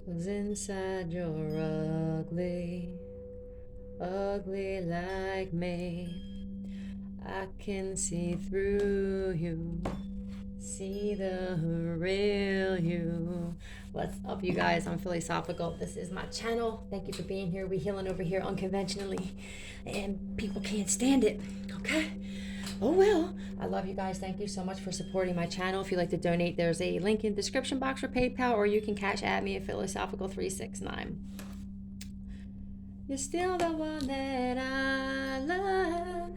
'Cause inside you're ugly, ugly like me. I can see through you, see the real you. What's up, you guys? I'm Philosophical. This is my channel. Thank you for being here. We healing over here unconventionally, and people can't stand it. Okay. Oh well, I love you guys. Thank you so much for supporting my channel. If you'd like to donate, there's a link in the description box for PayPal, or you can cash at me at Philosophical369. You're still the one that I love,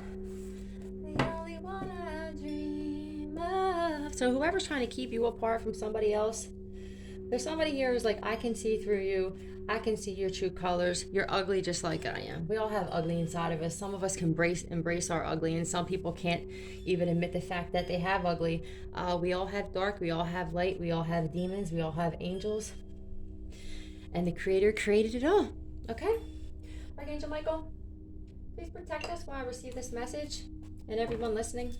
the only one I dream of. So whoever's trying to keep you apart from somebody else, there's somebody here who's like, I can see through you. I can see your true colors. You're ugly just like I am. We all have ugly inside of us. Some of us can embrace our ugly, and some people can't even admit the fact that they have ugly. We all have dark. We all have light. We all have demons. We all have angels. And the Creator created it all. Okay? Archangel Michael, please protect us while I receive this message, and everyone listening.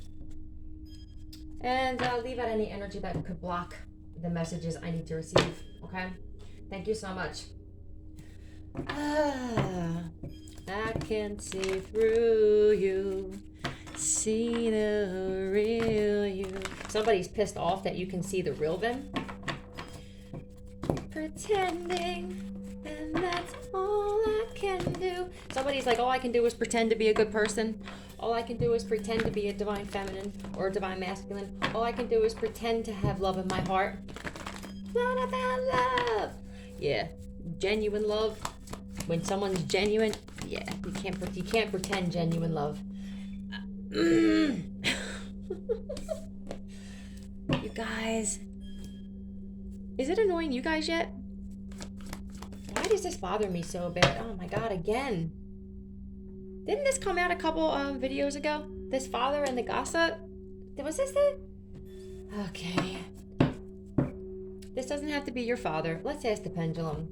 And leave out any energy that could block the messages I need to receive. Okay? Thank you so much. I can see through you, see the real you. Somebody's pissed off that you can see the real them. Pretending, and that's all I can do. Somebody's like, all I can do is pretend to be a good person. All I can do is pretend to be a divine feminine or a divine masculine. All I can do is pretend to have love in my heart. Not about love. Yeah, genuine love. When someone's genuine, yeah, you can't pretend genuine love. You guys, is it annoying you guys yet? Why does this bother me so bad? Oh my god, again. Didn't this come out a couple videos ago? This father and the gossip? Was this it? Okay. This doesn't have to be your father. Let's ask the pendulum.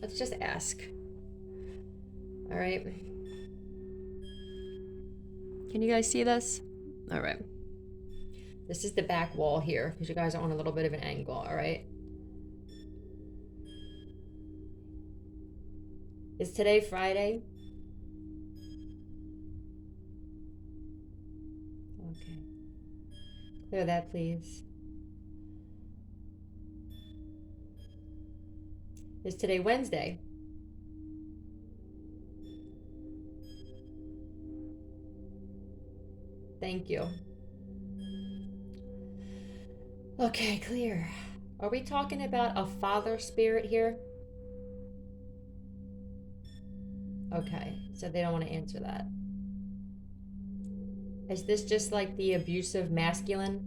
Let's just ask. All right. Can you guys see this? All right. This is the back wall here because you guys are on a little bit of an angle. All right. Is today Friday? Okay. Clear that, please. Is today Wednesday? Thank you. Okay, clear. Are we talking about a father spirit here? Okay, so they don't want to answer that. Is this just like the abusive masculine?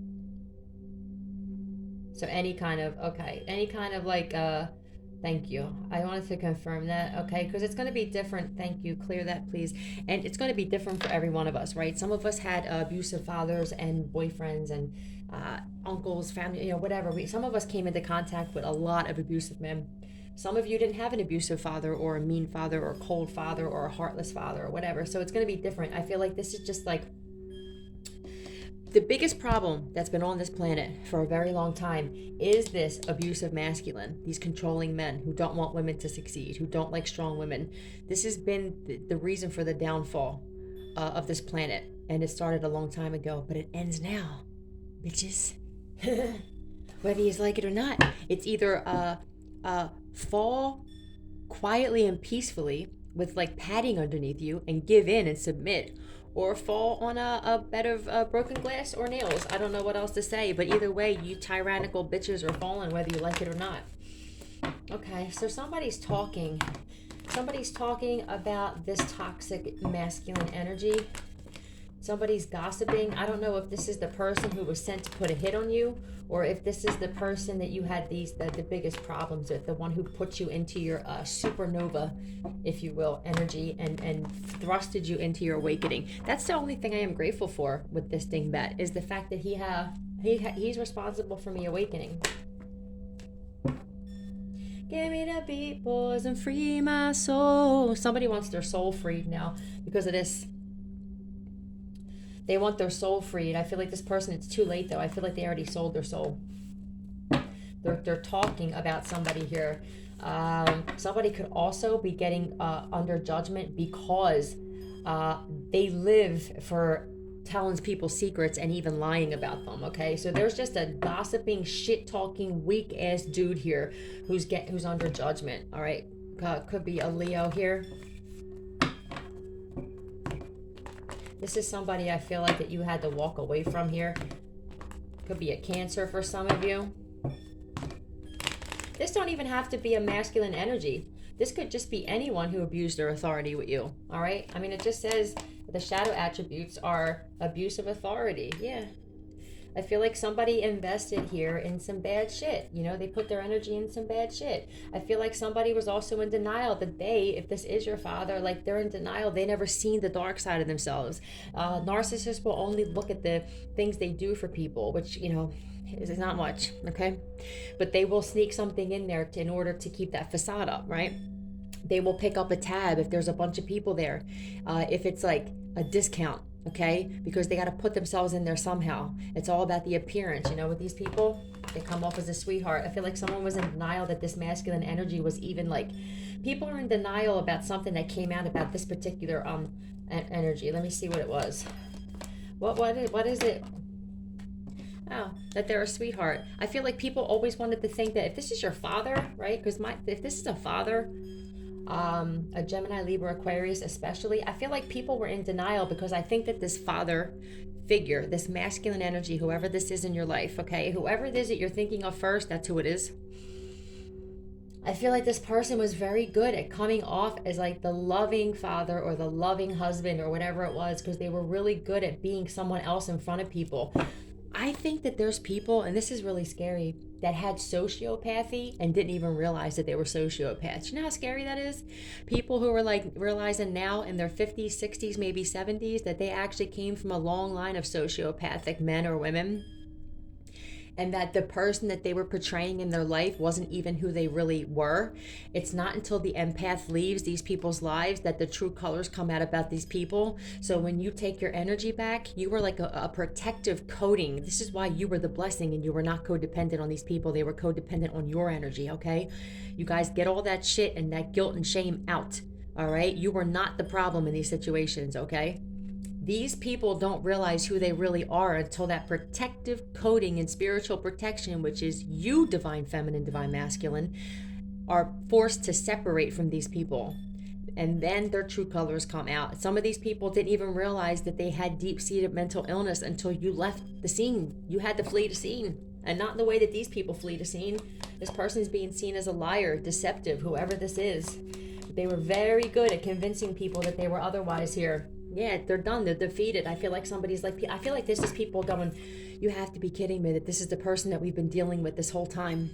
So any kind of, okay, any kind of like, thank you. I wanted to confirm that, okay? Because it's going to be different. Thank you. Clear that, please. And it's going to be different for every one of us, right? Some of us had abusive fathers and boyfriends and uncles, family, you know, whatever. Some of us came into contact with a lot of abusive men. Some of you didn't have an abusive father or a mean father or a cold father or a heartless father or whatever. So it's going to be different. I feel like this is just like the biggest problem that's been on this planet for a very long time is this abusive masculine, these controlling men who don't want women to succeed, who don't like strong women. This has been the reason for the downfall of this planet. And it started a long time ago, but it ends now, bitches. Whether you like it or not, it's either fall quietly and peacefully with like padding underneath you and give in and submit, or fall on a bed of broken glass or nails. I don't know what else to say, but either way, you tyrannical bitches are falling whether you like it or not. Okay, so somebody's talking about this toxic masculine energy. Somebody's gossiping. I don't know if this is the person who was sent to put a hit on you, or if this is the person that you had the biggest problems with, the one who put you into your supernova, if you will, energy and thrusted you into your awakening. That's the only thing I am grateful for with this dingbat, is the fact that he's responsible for me awakening. Give me the beat, boys, and free my soul. Somebody wants their soul freed now because of this. They want their soul freed. I feel like this person, it's too late though. I feel like they already sold their soul. They're talking about somebody here. Somebody could also be getting under judgment because they live for telling people secrets and even lying about them. Okay, so there's just a gossiping, shit talking, weak ass dude here who's under judgment. All right, could be a Leo here. This is somebody I feel like that you had to walk away from here. Could be a Cancer for some of you. This don't even have to be a masculine energy. This could just be anyone who abused their authority with you. All right, I mean, it just says the shadow attributes are abuse of authority. Yeah, I feel like somebody invested here in some bad shit. You know, they put their energy in some bad shit. I feel like somebody was also in denial that they, if this is your father, like they're in denial. They never seen the dark side of themselves. Narcissists will only look at the things they do for people, which, you know, is not much, okay? But they will sneak something in there in order to keep that facade up, right? They will pick up a tab if there's a bunch of people there. If it's like a discount, okay? Because they got to put themselves in there somehow. It's all about the appearance, you know, with these people. They come off as a sweetheart. I feel like someone was in denial that this masculine energy was even like, people are in denial about something that came out about this particular energy. Let me see what it was. What is it? Oh, that they're a sweetheart. I feel like people always wanted to think that if this is your father, right? Because if this is a father, a Gemini, Libra, Aquarius especially, I feel like people were in denial because I think that this father figure, this masculine energy, whoever this is in your life, okay, whoever it is that you're thinking of first, that's who it is. I feel like this person was very good at coming off as like the loving father or the loving husband or whatever it was, because they were really good at being someone else in front of people. I think that there's people, and this is really scary, that had sociopathy and didn't even realize that they were sociopaths. You know how scary that is? People who are like realizing now in their 50s, 60s, maybe 70s that they actually came from a long line of sociopathic men or women. And that the person that they were portraying in their life wasn't even who they really were. It's not until the empath leaves these people's lives that the true colors come out about these people. So when you take your energy back, you were like a protective coating. This is why you were the blessing and you were not codependent on these people. They were codependent on your energy, okay? You guys get all that shit and that guilt and shame out, all right? You were not the problem in these situations, okay? These people don't realize who they really are until that protective coating and spiritual protection, which is you, divine feminine, divine masculine, are forced to separate from these people. And then their true colors come out. Some of these people didn't even realize that they had deep-seated mental illness until you left the scene. You had to flee the scene. And not in the way that these people flee the scene. This person is being seen as a liar, deceptive, whoever this is. They were very good at convincing people that they were otherwise here. Yeah, they're done. They're defeated. I feel like somebody's like, I feel like this is people going, you have to be kidding me that this is the person that we've been dealing with this whole time.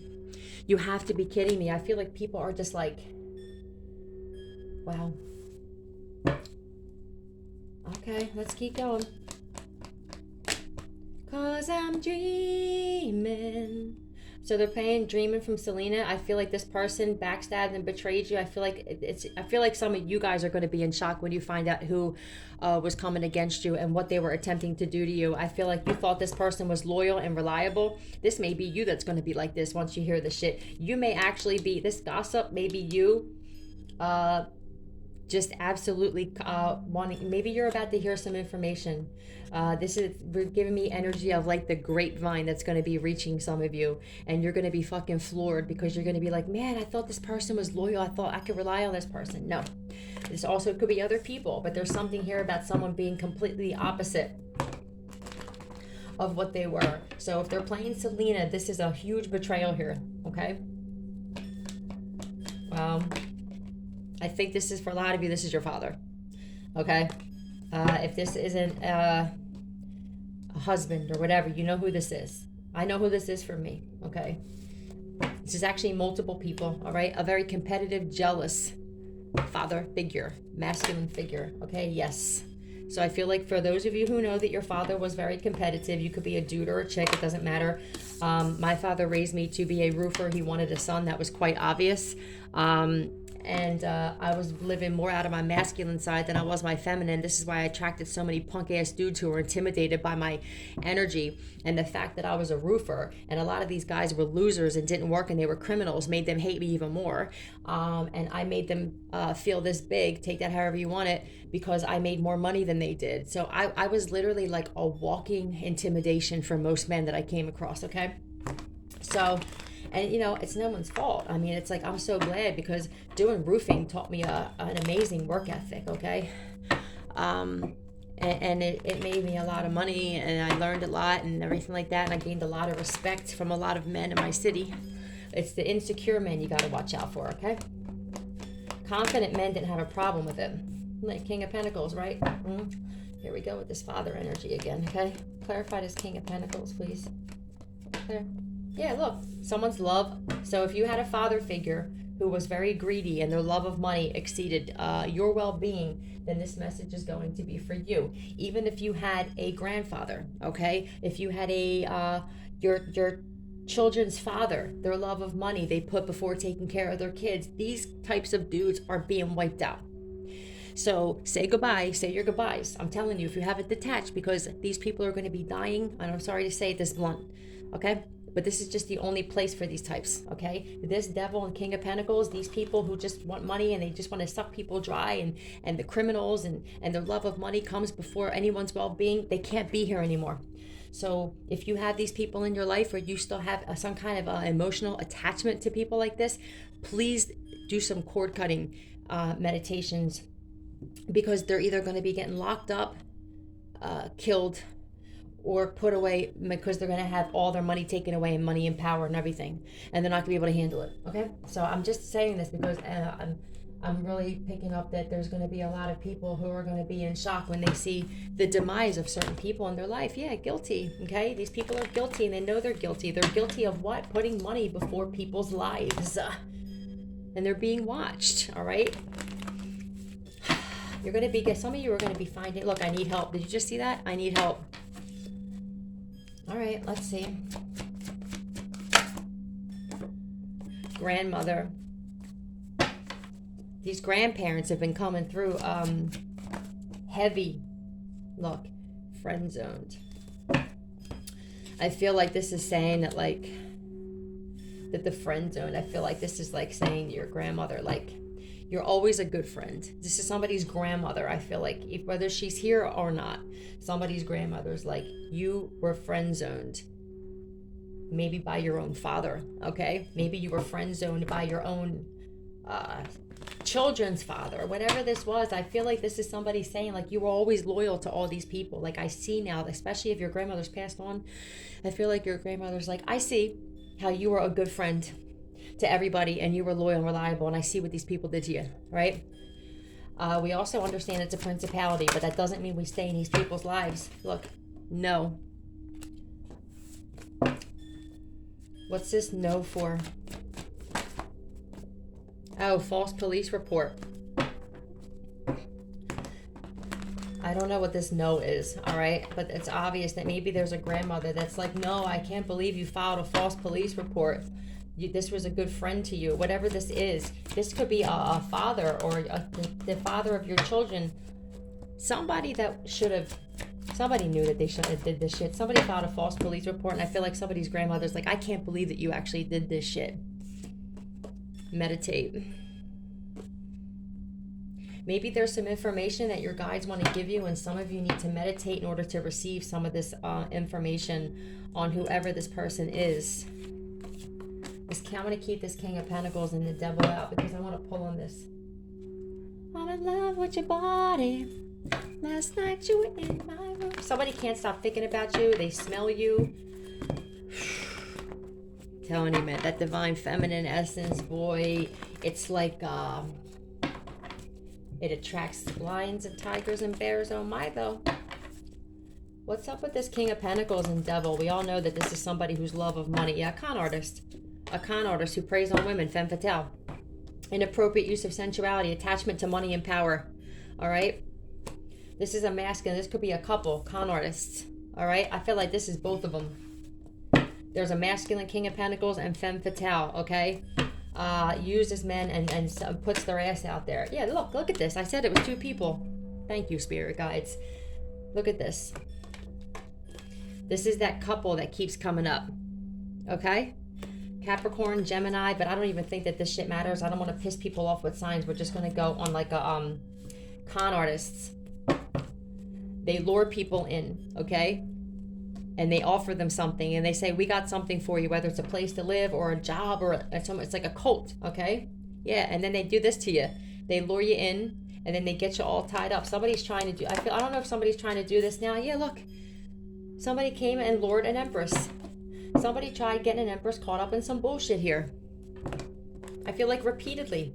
You have to be kidding me. I feel like people are just like, wow. Okay, let's keep going. 'Cause I'm dreaming. So they're playing Dreaming from Selena. I feel like this person backstabbed and betrayed you. I feel like some of you guys are going to be in shock when you find out who was coming against you and what they were attempting to do to you. I feel like you thought this person was loyal and reliable. This may be you that's going to be like this once you hear the shit. You may actually be, this gossip may be you just absolutely wanting, maybe you're about to hear some information. This is giving me energy of like the grapevine that's going to be reaching some of you, and you're going to be fucking floored because you're going to be like, man, I thought this person was loyal. I thought I could rely on this person. No, this also could be other people, but there's something here about someone being completely opposite of what they were. So if they're playing Selena, this is a huge betrayal here, okay? I think this is, for a lot of you, this is your father, okay? If this isn't a husband or whatever, you know who this is. I know who this is for me, okay? This is actually multiple people, all right? A very competitive, jealous father figure, masculine figure, okay? Yes. So I feel like for those of you who know that your father was very competitive, you could be a dude or a chick, it doesn't matter. My father raised me to be a roofer. He wanted a son. That was quite obvious. and I was living more out of my masculine side than I was my feminine. This is why I attracted so many punk ass dudes who were intimidated by my energy, and the fact that I was a roofer, and a lot of these guys were losers and didn't work and they were criminals, made them hate me even more. And I made them feel this big, take that however you want it, because I made more money than they did. So I was literally like a walking intimidation for most men that I came across, okay? So, and you know, it's no one's fault. I mean, it's like, I'm so glad, because doing roofing taught me an amazing work ethic, okay? And it made me a lot of money, and I learned a lot and everything like that, and I gained a lot of respect from a lot of men in my city. It's the insecure men you got to watch out for, okay? Confident men didn't have a problem with it. Like King of Pentacles, right? Here we go with this father energy again, okay? Clarify this King of Pentacles, please. There. Yeah, look, someone's love. So if you had a father figure who was very greedy and their love of money exceeded your well-being, then this message is going to be for you. Even if you had a grandfather, okay? If you had a your children's father, their love of money they put before taking care of their kids, these types of dudes are being wiped out. So say goodbye, say your goodbyes. I'm telling you, if you haven't detached, because these people are going to be dying, and I'm sorry to say this blunt, okay? But this is just the only place for these types, okay? This Devil and King of Pentacles, these people who just want money and they just want to suck people dry, and the criminals and their love of money comes before anyone's well-being, they can't be here anymore. So if you have these people in your life, or you still have some kind of emotional attachment to people like this, please do some cord cutting meditations, because they're either going to be getting locked up, killed, or put away, because they're going to have all their money taken away, and money and power and everything, and they're not going to be able to handle it, okay? So I'm just saying this because I'm really picking up that there's going to be a lot of people who are going to be in shock when they see the demise of certain people in their life. Yeah, guilty, okay? These people are guilty, and they know they're guilty. They're guilty of what? Putting money before people's lives. And they're being watched, all right? You're going to be, some of you are going to be finding, look, I need help. Did you just see that? I need help. All right, let's see. Grandmother. These grandparents have been coming through heavy. Look, friend zoned. I feel like this is saying that, like, that the friend zone, I feel like this is like saying to your grandmother, like, you're always a good friend. This is somebody's grandmother. I feel like, if, whether she's here or not, somebody's grandmother's like, you were friend zoned. Maybe by your own father, okay? Maybe you were friend zoned by your own children's father, whatever this was. I feel like this is somebody saying, like, you were always loyal to all these people. Like, I see now, especially if your grandmother's passed on, I feel like your grandmother's like, I see how you were a good friend to everybody, and you were loyal and reliable, and I see what these people did to you, right? We also understand it's a principality, but that doesn't mean we stay in these people's lives. Look, no. What's this no for? Oh, false police report. I don't know what this no is, all right? But it's obvious that maybe there's a grandmother that's like, no, I can't believe you filed a false police report. This was a good friend to you. Whatever this is, this could be a father, or the father of your children. Somebody that should have, somebody knew that they shouldn't have did this shit. Somebody filed a false police report, and I feel like somebody's grandmother's like, I can't believe that you actually did this shit. Meditate. Maybe there's some information that your guides want to give you, and some of you need to meditate in order to receive some of this information on whoever this person is. I'm going to keep this King of Pentacles and the Devil out, because I want to pull on this. I'm in love with your body. Last night you were in my room. Somebody can't stop thinking about you. They smell you. Telling you, man, that divine feminine essence, boy, it's like it attracts lions and tigers and bears. Oh my, though. What's up with this King of Pentacles and Devil? We all know that this is somebody whose love of money. Yeah, con artist. A con artist who preys on women, femme fatale. Inappropriate use of sensuality, attachment to money and power. All right? This is a masculine. This could be a couple, con artists. All right? I feel like this is both of them. There's a masculine King of Pentacles and femme fatale, okay? uses men and puts their ass out there. Yeah, look at this. I said it was 2 people. Thank you, spirit guides. Look at this. This is that couple that keeps coming up. Okay? Capricorn, Gemini, but I don't even think that this shit matters. I don't want to piss people off with signs. We're just going to go on like a con artists. They lure people in, okay? And they offer them something and they say, we got something for you, whether it's a place to live or a job or it's like a cult, okay? Yeah, and then they do this to you. They lure you in and then they get you all tied up. Somebody's trying to do, I don't know if somebody's trying to do this now. Yeah, look. Somebody came and lured an empress. Somebody tried getting an empress caught up in some bullshit here. I feel like repeatedly.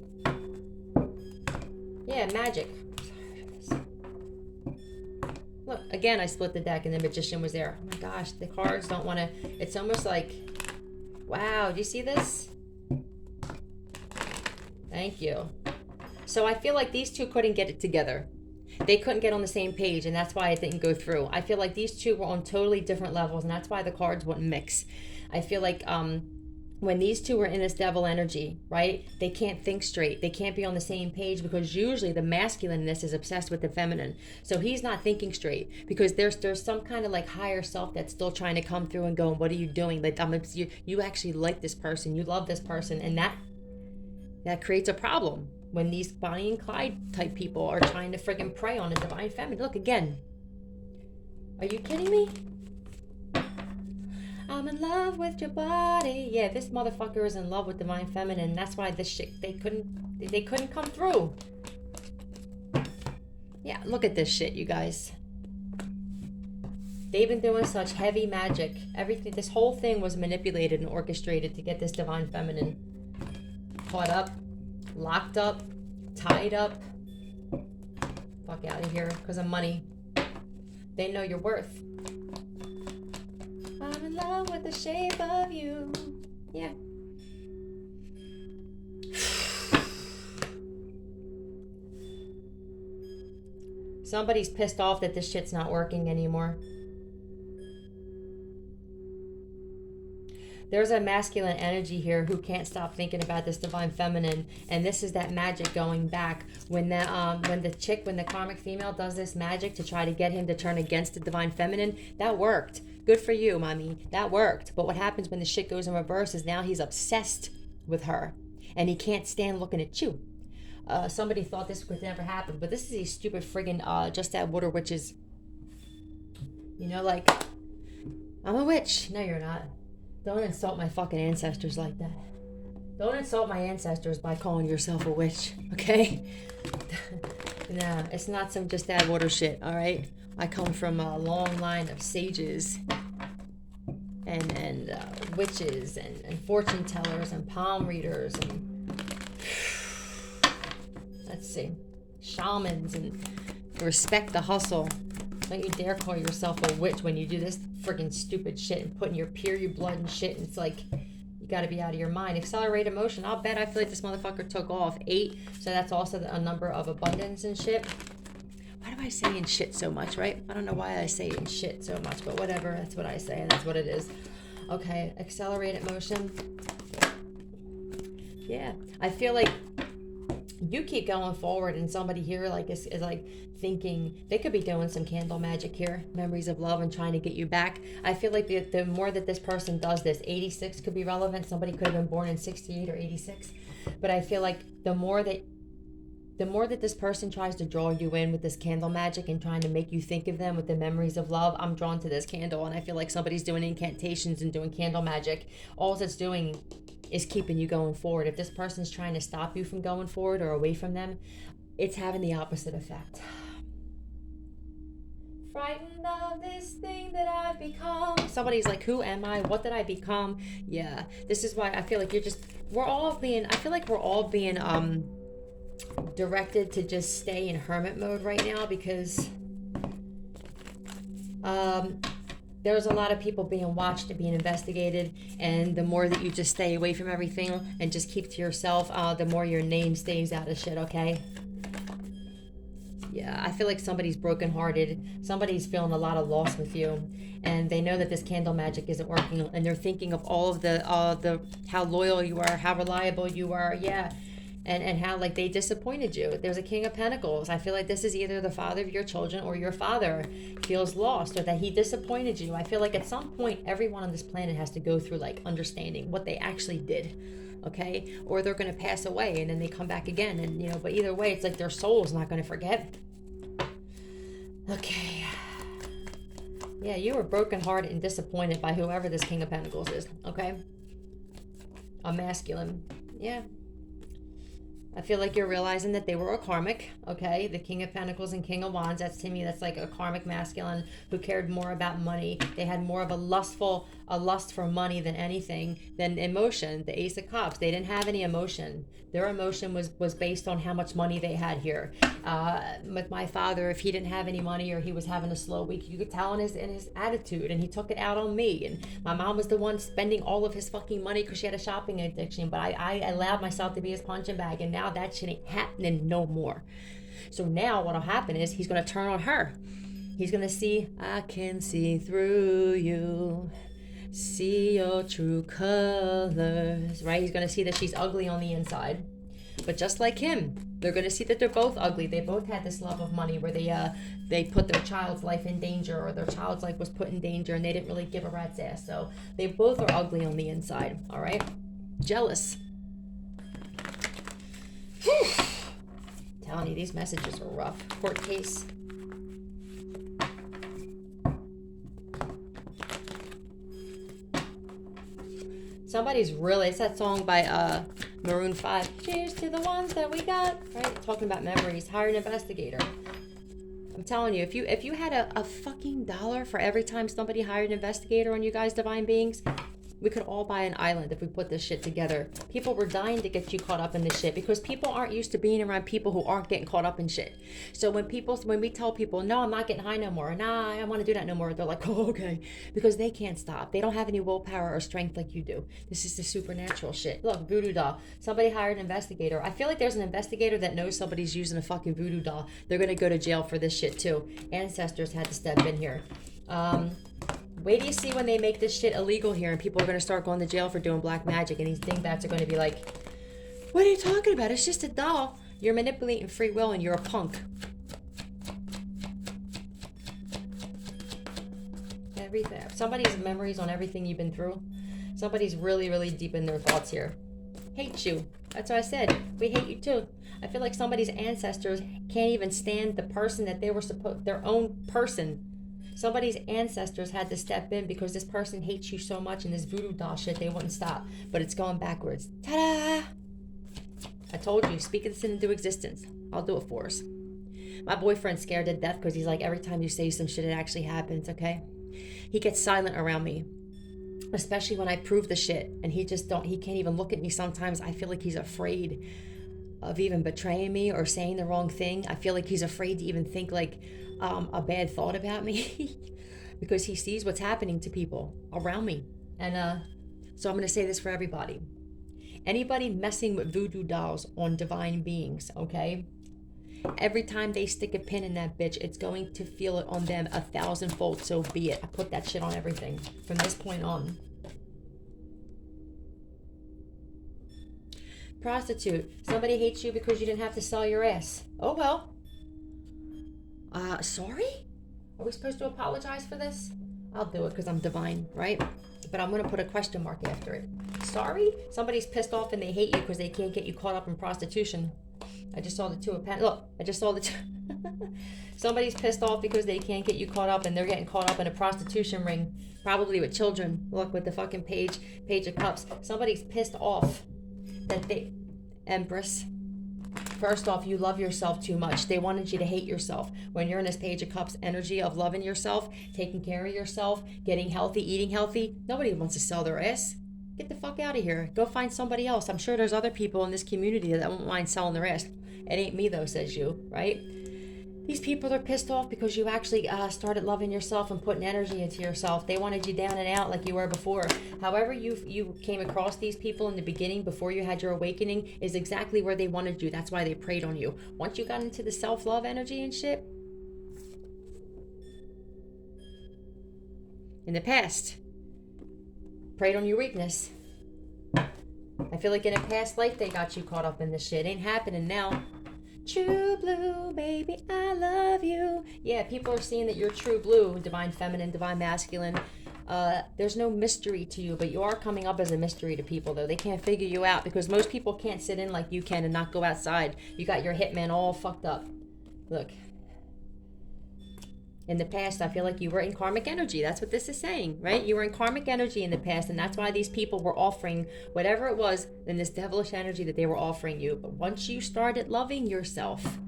Yeah, magic. Look, again, I split the deck and the magician was there. Oh my gosh, the cards don't want to... It's almost like... Wow, do you see this? Thank you. So I feel like these 2 couldn't get it together. They couldn't get on the same page, and that's why it didn't go through. I feel like these 2 were on totally different levels, and that's why the cards wouldn't mix. I feel like when these 2 were in this devil energy, right, they can't think straight. They can't be on the same page because usually the masculine in this is obsessed with the feminine. So he's not thinking straight because there's some kind of like higher self that's still trying to come through and go, what are you doing? Like, you actually like this person. You love this person. And that creates a problem. When these Bonnie and Clyde type people are trying to friggin' prey on the divine feminine. Look, again. Are you kidding me? I'm in love with your body. Yeah, this motherfucker is in love with divine feminine. That's why this shit, they couldn't come through. Yeah, look at this shit, you guys. They've been doing such heavy magic. Everything, this whole thing was manipulated and orchestrated to get this divine feminine caught up, locked up, tied up. Fuck out of here because of money. They know your worth. I'm in love with the shape of you. Yeah. Somebody's pissed off that this shit's not working anymore. There's a masculine energy here who can't stop thinking about this divine feminine, and this is that magic going back. When the karmic female does this magic to try to get him to turn against the divine feminine, that worked. Good for you, mommy. That worked. But what happens when the shit goes in reverse is now he's obsessed with her, and he can't stand looking at you. Somebody thought this could never happen, but this is these stupid friggin' just that water witches. You know, like, I'm a witch. No, you're not. Don't insult my fucking ancestors like that. Don't insult my ancestors by calling yourself a witch, okay? Nah, it's not some just add water shit, all right? I come from a long line of sages and witches and fortune tellers and palm readers and let's see, shamans, and respect the hustle. Don't you dare call yourself a witch when you do this freaking stupid shit and putting your period blood and shit. And it's like, you got to be out of your mind. Accelerate emotion. I'll bet I feel like this motherfucker took off 8. So that's also a number of abundance and shit. Why do I say in shit so much, right? I don't know why I say in shit so much, but whatever. That's what I say, and that's what it is. Okay, accelerate emotion. Yeah, I feel like you keep going forward, and somebody here like is like thinking they could be doing some candle magic here, memories of love, and trying to get you back. I feel like the more that this person does this, 86 could be relevant. Somebody could have been born in 68 or 86, but I feel like the more that this person tries to draw you in with this candle magic and trying to make you think of them with the memories of love, I'm drawn to this candle, and I feel like somebody's doing incantations and doing candle magic. All it's doing is keeping you going forward. If this person's trying to stop you from going forward or away from them, it's having the opposite effect. Frightened of this thing that I've become. Somebody's like, who am I? What did I become? Yeah, this is why I feel like we're all being directed to just stay in hermit mode right now, because there's a lot of people being watched and being investigated, and the more that you just stay away from everything and just keep to yourself, the more your name stays out of shit, okay? yeah, I feel like somebody's brokenhearted. Somebody's feeling a lot of loss with you, and they know that this candle magic isn't working, and they're thinking of all of the how loyal you are, how reliable you are, yeah, and how like they disappointed you. There's a King of Pentacles. I feel like this is either the father of your children or your father feels lost or that he disappointed you. I feel like at some point everyone on this planet has to go through like understanding what they actually did. Okay, or they're going to pass away and then they come back again, and you know, but either way it's like their soul's not going to forget. Okay, yeah, you were brokenhearted and disappointed by whoever this King of Pentacles is. Okay, a masculine, yeah. I feel like you're realizing that they were a karmic, okay? The King of Pentacles and King of Wands, that's to me, that's like a karmic masculine who cared more about money. They had more of a lust for money than anything, than emotion. The Ace of Cups, they didn't have any emotion. Their emotion was based on how much money they had here. With my father, if he didn't have any money or he was having a slow week, you could tell in his attitude, and he took it out on me. And my mom was the one spending all of his fucking money because she had a shopping addiction, but I allowed myself to be his punching bag, and now that shit ain't happening no more. So now what'll happen is he's gonna turn on her. He's gonna see, I can see through you, see your true colors, right? He's gonna see that she's ugly on the inside, but just like him, they're gonna see that they're both ugly. They both had this love of money where they put their child's life in danger, or their child's life was put in danger, and they didn't really give a rat's ass. So they both are ugly on the inside. All right, jealous. Whew. Telling you, these messages are rough. Court case. Somebody's really, it's that song by Maroon 5. Cheers to the ones that we got. Right? Talking about memories. Hire an investigator. I'm telling you, if you had a fucking dollar for every time somebody hired an investigator on you guys, divine beings, we could all buy an island if we put this shit together. People were dying to get you caught up in this shit because people aren't used to being around people who aren't getting caught up in shit. So when we tell people, no, I'm not getting high no more, nah, I don't want to do that no more, they're like, oh, okay. Because they can't stop. They don't have any willpower or strength like you do. This is the supernatural shit. Look, voodoo doll. Somebody hired an investigator. I feel like there's an investigator that knows somebody's using a fucking voodoo doll. They're going to go to jail for this shit too. Ancestors had to step in here. Wait till you see when they make this shit illegal here and people are going to start going to jail for doing black magic, and these dingbats are going to be like, what are you talking about? It's just a doll. You're manipulating free will and you're a punk. Everything. Somebody's memories on everything you've been through. Somebody's really, really deep in their thoughts here. Hate you. That's what I said. We hate you too. I feel like somebody's ancestors can't even stand the person that they were supposed, their own person. Somebody's ancestors had to step in because this person hates you so much, and this voodoo doll shit, they wouldn't stop. But it's going backwards. Ta-da! I told you, speak this into existence. I'll do it for us. My boyfriend's scared to death because he's like, every time you say some shit, it actually happens, okay? He gets silent around me, especially when I prove the shit. And he can't even look at me sometimes. I feel like he's afraid of even betraying me or saying the wrong thing. I feel like he's afraid to even think like a bad thought about me because he sees what's happening to people around me. And so I'm going to say this for everybody. Anybody messing with voodoo dolls on divine beings, okay? Every time they stick a pin in that bitch, it's going to feel it on them 1,000-fold, so be it. I put that shit on everything from this point on. Prostitute. Somebody hates you because you didn't have to sell your ass. Oh well. Sorry? Are we supposed to apologize for this? I'll do it because I'm divine, right? But I'm going to put a question mark after it. Sorry? Somebody's pissed off and they hate you because they can't get you caught up in prostitution. I just saw the two of Pentacles. Look, I just saw the two. Somebody's pissed off because they can't get you caught up and they're getting caught up in a prostitution ring. Probably with children. Look, with the fucking page of cups. Somebody's pissed off that they... Empress. First off, you love yourself too much. They wanted you to hate yourself. When you're in this page of cups energy of loving yourself, taking care of yourself, getting healthy, eating healthy, nobody wants to sell their ass. Get the fuck out of here. Go find somebody else. I'm sure there's other people in this community that won't mind selling their ass. It ain't me though, says you, right? These people are pissed off because you actually started loving yourself and putting energy into yourself. They wanted you down and out like you were before. However you came across these people in the beginning before you had your awakening is exactly where they wanted you. That's why they preyed on you. Once you got into the self-love energy and shit, in the past, preyed on your weakness. I feel like in a past life they got you caught up in this shit. Ain't happening now. True blue, baby, I love you. Yeah, people are seeing that you're true blue, divine feminine, divine masculine. There's no mystery to you, but you are coming up as a mystery to people, though. They can't figure you out because most people can't sit in like you can and not go outside. You got your hitman all fucked up. Look. In the past, I feel like you were in karmic energy. That's what this is saying, right? You were in karmic energy in the past, and that's why these people were offering whatever it was in this devilish energy that they were offering you. But once you started loving yourself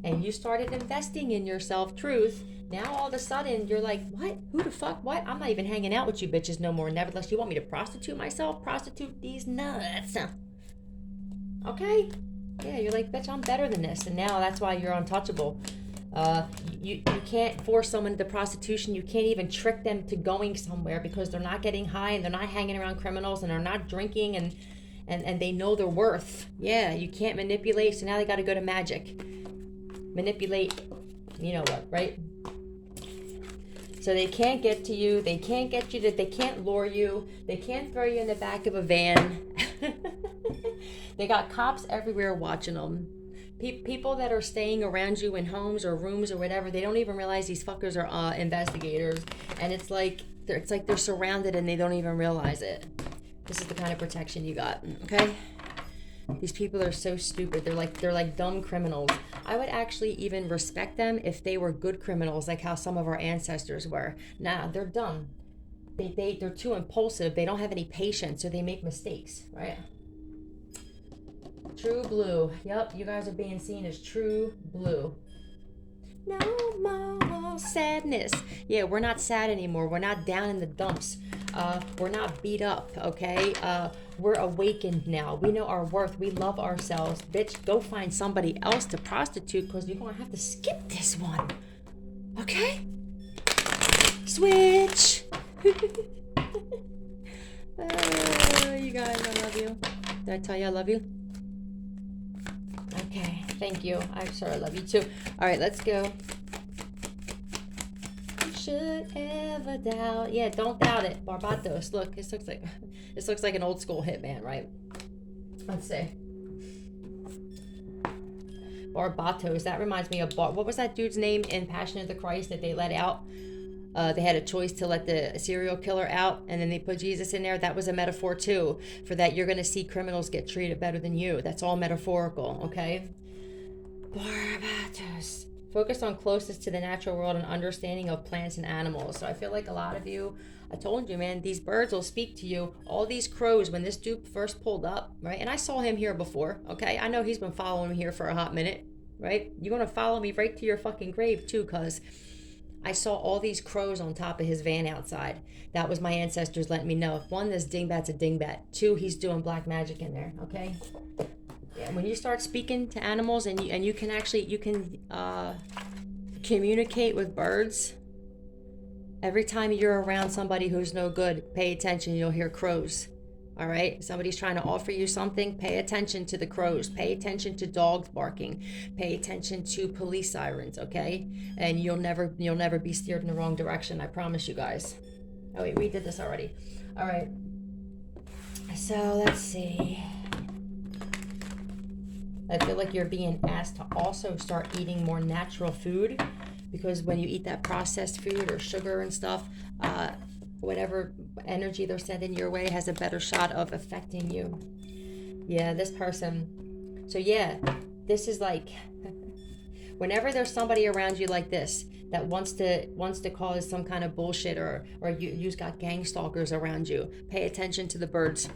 and you started investing in yourself, truth, now all of a sudden you're like, what? Who the fuck? What? I'm not even hanging out with you bitches no more. Nevertheless, you want me to prostitute myself? Prostitute these nuts. Okay? Yeah, you're like, bitch, I'm better than this. And now that's why you're untouchable. You can't force someone into prostitution. You can't even trick them to going somewhere because they're not getting high and they're not hanging around criminals and they're not drinking and they know their worth. Yeah, you can't manipulate, so now they got to go to magic. Manipulate, you know what, right? So they can't get to you. They can't get you to, they can't lure you. They can't throw you in the back of a van. They got cops everywhere watching them. People that are staying around you in homes or rooms or whatever, they don't even realize these fuckers are investigators, and it's like they're surrounded and they don't even realize it. This is the kind of protection you got, okay? These people are so stupid. They're like dumb criminals. I would actually even respect them if they were good criminals, like how some of our ancestors were. Nah, they're dumb. They're too impulsive. They don't have any patience, so they make mistakes, right? True blue. Yep, you guys are being seen as true blue. No more sadness. Yeah, we're not sad anymore. We're not down in the dumps. We're not beat up, okay? We're awakened now. We know our worth. We love ourselves. Bitch, go find somebody else to prostitute because you're going to have to skip this one. Okay? Switch. You guys, I love you. Did I tell you I love you? Okay, thank you. I'm sure I love you too. All right, let's go. You should ever doubt. Yeah, don't doubt it. Barbados. Look, this looks like an old school hitman, right? Let's see. Barbados. That reminds me of what was that dude's name in Passion of the Christ that they let out? They had a choice to let the serial killer out, and then they put Jesus in there. That was a metaphor too, for that you're going to see criminals get treated better than you. That's all metaphorical, okay? Barbados. Focused on closest to the natural world and understanding of plants and animals. So I feel like a lot of you, I told you, man, these birds will speak to you. All these crows, when this dude first pulled up, right? And I saw him here before, okay? I know he's been following me here for a hot minute, right? You're going to follow me right to your fucking grave too, cuz I saw all these crows on top of his van outside. That was my ancestors letting me know. One, this dingbat's a dingbat. Two, he's doing black magic in there, okay? Yeah, when you start speaking to animals and you can communicate with birds, every time you're around somebody who's no good, pay attention, you'll hear crows. All right, somebody's trying to offer you something, pay attention to the crows, pay attention to dogs barking, pay attention to police sirens, okay? And you'll never be steered in the wrong direction, I promise you guys. Oh wait, we did this already. All right, so let's see. I feel like you're being asked to also start eating more natural food, because when you eat that processed food or sugar and stuff, whatever energy they're sending your way has a better shot of affecting you. Yeah, this person. So yeah, this is like, whenever there's somebody around you like this that wants to cause some kind of bullshit, or you've got gang stalkers around you, pay attention to the birds.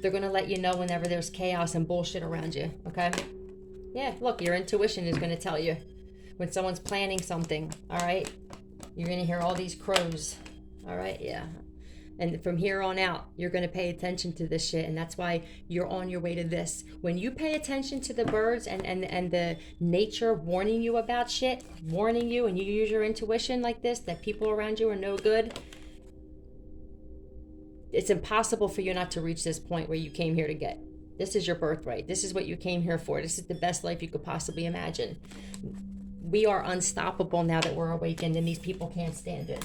They're gonna let you know whenever there's chaos and bullshit around you, okay? Yeah, look, your intuition is gonna tell you when someone's planning something, all right? You're gonna hear all these crows. All right, yeah. And from here on out, you're going to pay attention to this shit. And that's why you're on your way to this. When you pay attention to the birds and the nature warning you about shit, warning you, and you use your intuition like this, that people around you are no good, it's impossible for you not to reach this point where you came here to get. This is your birthright. This is what you came here for. This is the best life you could possibly imagine. We are unstoppable now that we're awakened, and these people can't stand it.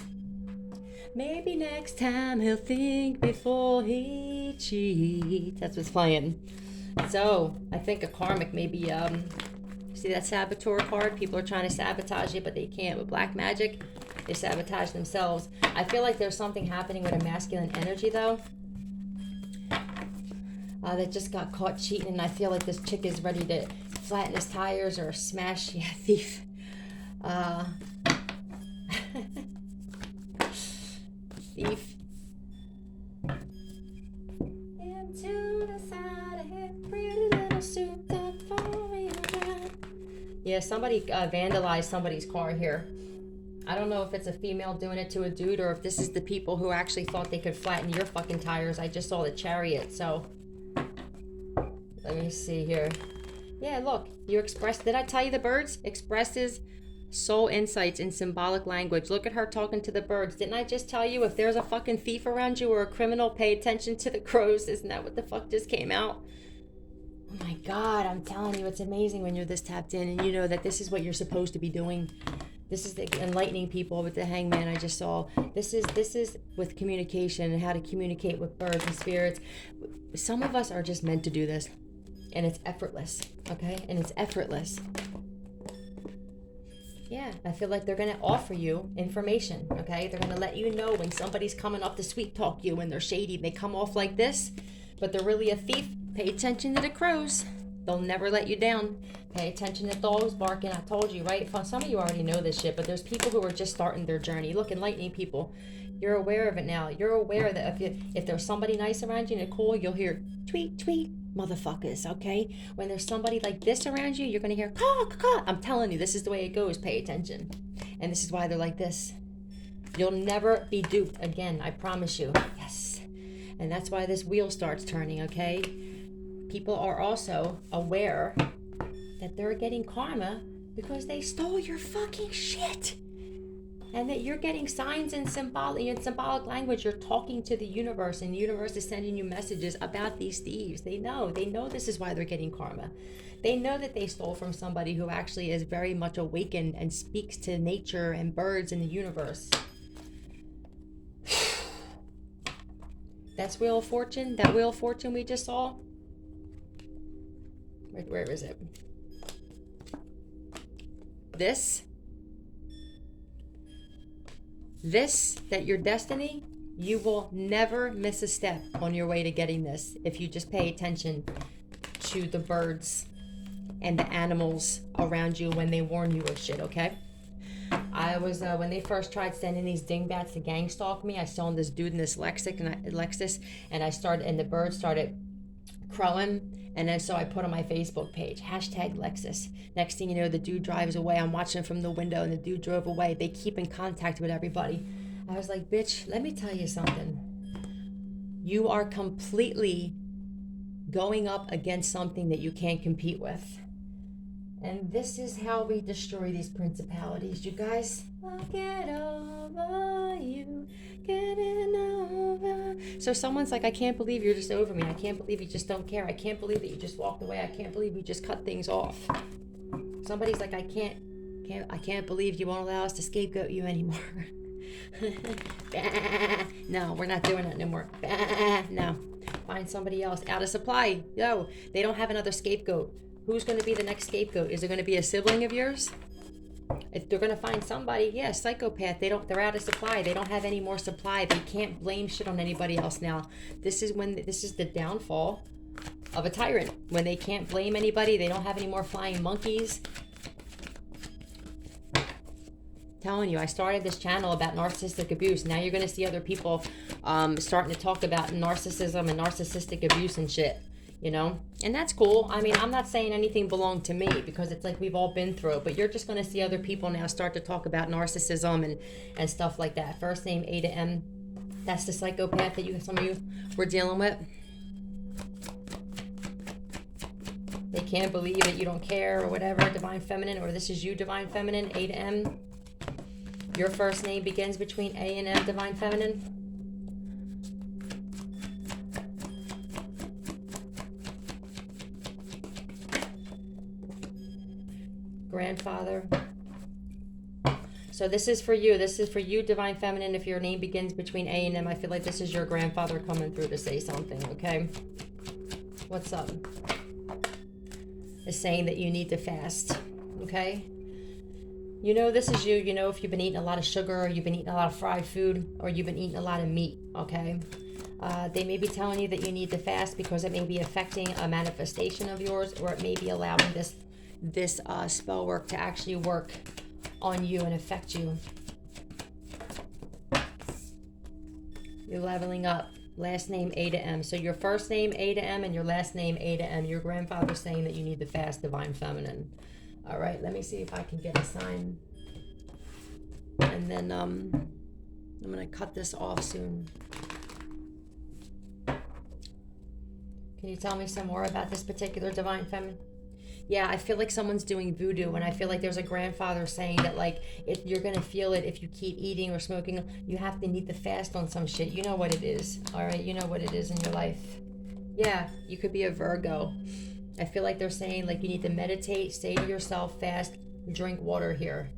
Maybe next time he'll think before he cheats. That's what's playing. So, I think a karmic maybe, see that saboteur card? People are trying to sabotage it, but they can't. With black magic, they sabotage themselves. I feel like there's something happening with a masculine energy, though. That just got caught cheating, and I feel like this chick is ready to flatten his tires or smash. Yeah, thief. Thief. Into the side of his pretty little suit up for me. Yeah, somebody vandalized somebody's car here. I don't know if it's a female doing it to a dude or if this is the people who actually thought they could flatten your fucking tires. I just saw the chariot, so let me see here. Yeah, look, you expressed, did I tell you the birds? Expresses soul insights in symbolic language. Look at her talking to the birds. Didn't I just tell you if there's a fucking thief around you or a criminal, pay attention to the crows? Isn't that what the fuck just came out? Oh my God, I'm telling you, it's amazing when you're this tapped in and you know that this is what you're supposed to be doing. This is the enlightening people with the hangman I just saw. This is with communication and how to communicate with birds and spirits. Some of us are just meant to do this. And it's effortless, okay? And it's effortless. Yeah, I feel like they're going to offer you information, okay? They're going to let you know when somebody's coming up to sweet talk you and they're shady. They come off like this, but they're really a thief. Pay attention to the crows. They'll never let you down. Pay attention to dogs barking. I told you, right? Some of you already know this shit, but there's people who are just starting their journey. Look, enlightening people. You're aware of it now. You're aware that if there's somebody nice around you and cool, you'll hear tweet, tweet, motherfuckers, okay? When there's somebody like this around you, you're going to hear caw, caw, caw. I'm telling you, this is the way it goes. Pay attention. And this is why they're like this. You'll never be duped again, I promise you. Yes. And that's why this wheel starts turning, okay? People are also aware that they're getting karma because they stole your fucking shit. And that you're getting signs in symbolic language. You're talking to the universe, and the universe is sending you messages about these thieves. They know this is why they're getting karma. They know that they stole from somebody who actually is very much awakened and speaks to nature and birds in the universe. That's Wheel of Fortune. That Wheel of Fortune we just saw. Where is it? This, that your destiny, you will never miss a step on your way to getting this if you just pay attention to the birds and the animals around you when they warn you of shit, okay? I was, when they first tried sending these dingbats to gang stalk me, I saw this dude in this Lexus, and the birds started crowing. And then so I put on my Facebook page, #Lexus. Next thing you know, the dude drives away. I'm watching from the window and the dude drove away. They keep in contact with everybody. I was like, bitch, let me tell you something. You are completely going up against something that you can't compete with. And this is how we destroy these principalities, you guys. I'll get over you, getting over. So someone's like, I can't believe you're just over me. I can't believe you just don't care. I can't believe that you just walked away. I can't believe you just cut things off. Somebody's like, I can't believe you won't allow us to scapegoat you anymore. No, we're not doing that no more. No, find somebody else. Out of supply. No, they don't have another scapegoat. Who's going to be the next scapegoat? Is it going to be a sibling of yours? If they're going to find somebody, yeah, psychopath. They're out of supply. They don't have any more supply. They can't blame shit on anybody else now. This is the downfall of a tyrant. When they can't blame anybody, they don't have any more flying monkeys. Telling you, I started this channel about narcissistic abuse. Now you're going to see other people starting to talk about narcissism and narcissistic abuse and shit. You know, and that's cool. I mean, I'm not saying anything belonged to me because it's like we've all been through it, but you're just going to see other people now start to talk about narcissism and stuff like that. First name A to M. That's the psychopath that some of you were dealing with. They can't believe it, you don't care, or whatever, Divine Feminine, or this is you, Divine Feminine, A to M. Your first name begins between A and M, Divine Feminine. Grandfather. So this is for you. This is for you, Divine Feminine. If your name begins between A and M, I feel like this is your grandfather coming through to say something, okay? What's up? Is saying that you need to fast, okay? You know this is you. You know if you've been eating a lot of sugar, or you've been eating a lot of fried food, or you've been eating a lot of meat, okay? They may be telling you that you need to fast because it may be affecting a manifestation of yours, or it may be allowing this spell work to actually work on you and affect you. You're leveling up. Last name A to M. So your first name A to M and your last name A to M. Your grandfather's saying that you need to fast, Divine Feminine. All right, let me see if I can get a sign. And then I'm going to cut this off soon. Can you tell me some more about this particular Divine Feminine? Yeah, I feel like someone's doing voodoo, and I feel like there's a grandfather saying that, like, if you're going to feel it if you keep eating or smoking, you have to need to fast on some shit. You know what it is, all right? You know what it is in your life. Yeah, you could be a Virgo. I feel like they're saying, like, you need to meditate, stay to yourself, fast, drink water here.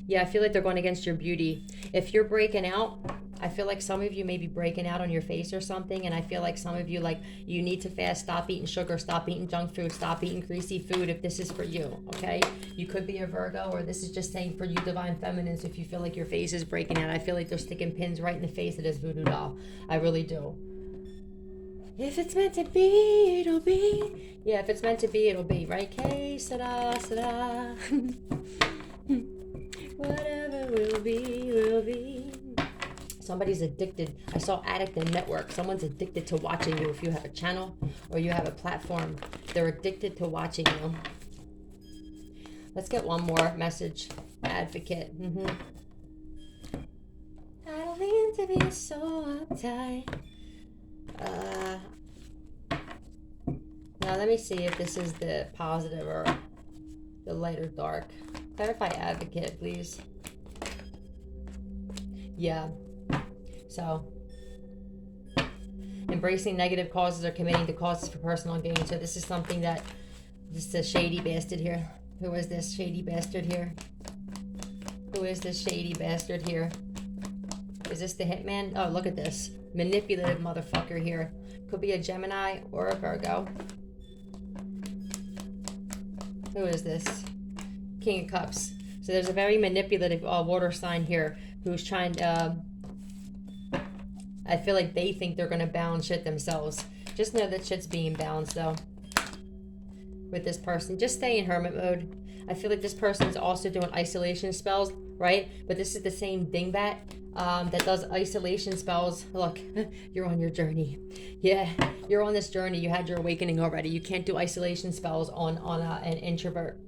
Yeah, I feel like they're going against your beauty. If you're breaking out, I feel like some of you may be breaking out on your face or something, and I feel like some of you, like, you need to fast, stop eating sugar, stop eating junk food, stop eating greasy food if this is for you, okay? You could be a Virgo, or this is just saying for you, Divine Feminines, if you feel like your face is breaking out. I feel like they're sticking pins right in the face of this voodoo doll. I really do. If it's meant to be, it'll be. Yeah, if it's meant to be, it'll be, right? Que sera, sera. Whatever will be, will be. Somebody's addicted. I saw Addict and Network. Someone's addicted to watching you. If you have a channel or you have a platform, they're addicted to watching you. Let's get one more message. Advocate. I don't mean to be so uptight. Now let me see if this is the positive or the light or dark. Clarify Advocate, please. Yeah. So, embracing negative causes or committing to causes for personal gain. So this is something that, this is a shady bastard here. Who is this shady bastard here? Who is this shady bastard here? Is this the hitman? Oh, look at this. Manipulative motherfucker here. Could be a Gemini or a Virgo. Who is this? King of Cups. So there's a very manipulative water sign here who's trying to... I feel like they think they're going to balance shit themselves. Just know that shit's being balanced, though. With this person. Just stay in hermit mode. I feel like this person's also doing isolation spells, right? But this is the same dingbat that does isolation spells. Look, you're on your journey. Yeah, you're on this journey. You had your awakening already. You can't do isolation spells on an introvert.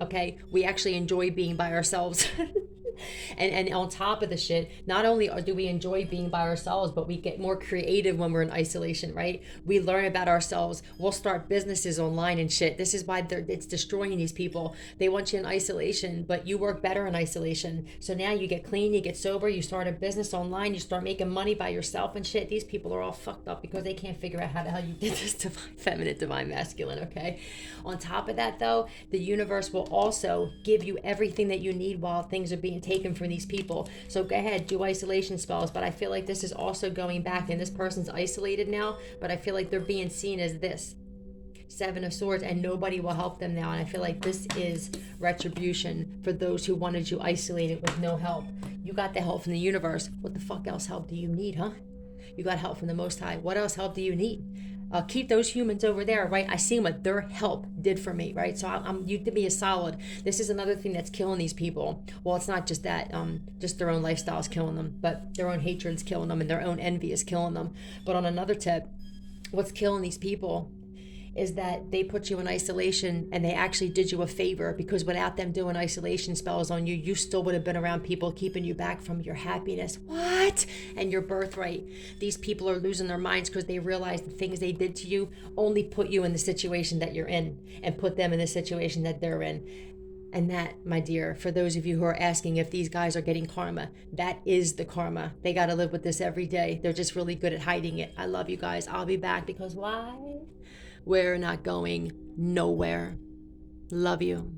Okay? We actually enjoy being by ourselves. And on top of the shit, not only do we enjoy being by ourselves, but we get more creative when we're in isolation, right? We learn about ourselves. We'll start businesses online and shit. This is why it's destroying these people. They want you in isolation, but you work better in isolation. So now you get clean, you get sober, you start a business online, you start making money by yourself and shit. These people are all fucked up because they can't figure out how the hell you did this Divine Feminine, Divine Masculine, okay? On top of that, though, the universe will also give you everything that you need while things are being taken from these people. So go ahead, do isolation spells, but I feel like this is also going back, and this person's isolated now, but I feel like they're being seen as this Seven of Swords, and nobody will help them now. And I feel like this is retribution for those who wanted you isolated with no help. You got the help from the universe. What the fuck else help do you need, huh? You got help from the Most High. What else help do you need? Keep those humans over there, right? I see what their help did for me, right? So you did me a solid. This is another thing that's killing these people. Well, it's not just that, just their own lifestyle is killing them, but their own hatred is killing them, and their own envy is killing them. But on another tip, what's killing these people is that they put you in isolation and they actually did you a favor, because without them doing isolation spells on you, you still would have been around people keeping you back from your happiness. What? And your birthright. These people are losing their minds because they realize the things they did to you only put you in the situation that you're in and put them in the situation that they're in. And that, my dear, for those of you who are asking if these guys are getting karma, that is the karma. They got to live with this every day. They're just really good at hiding it. I love you guys. I'll be back because why? We're not going nowhere. Love you.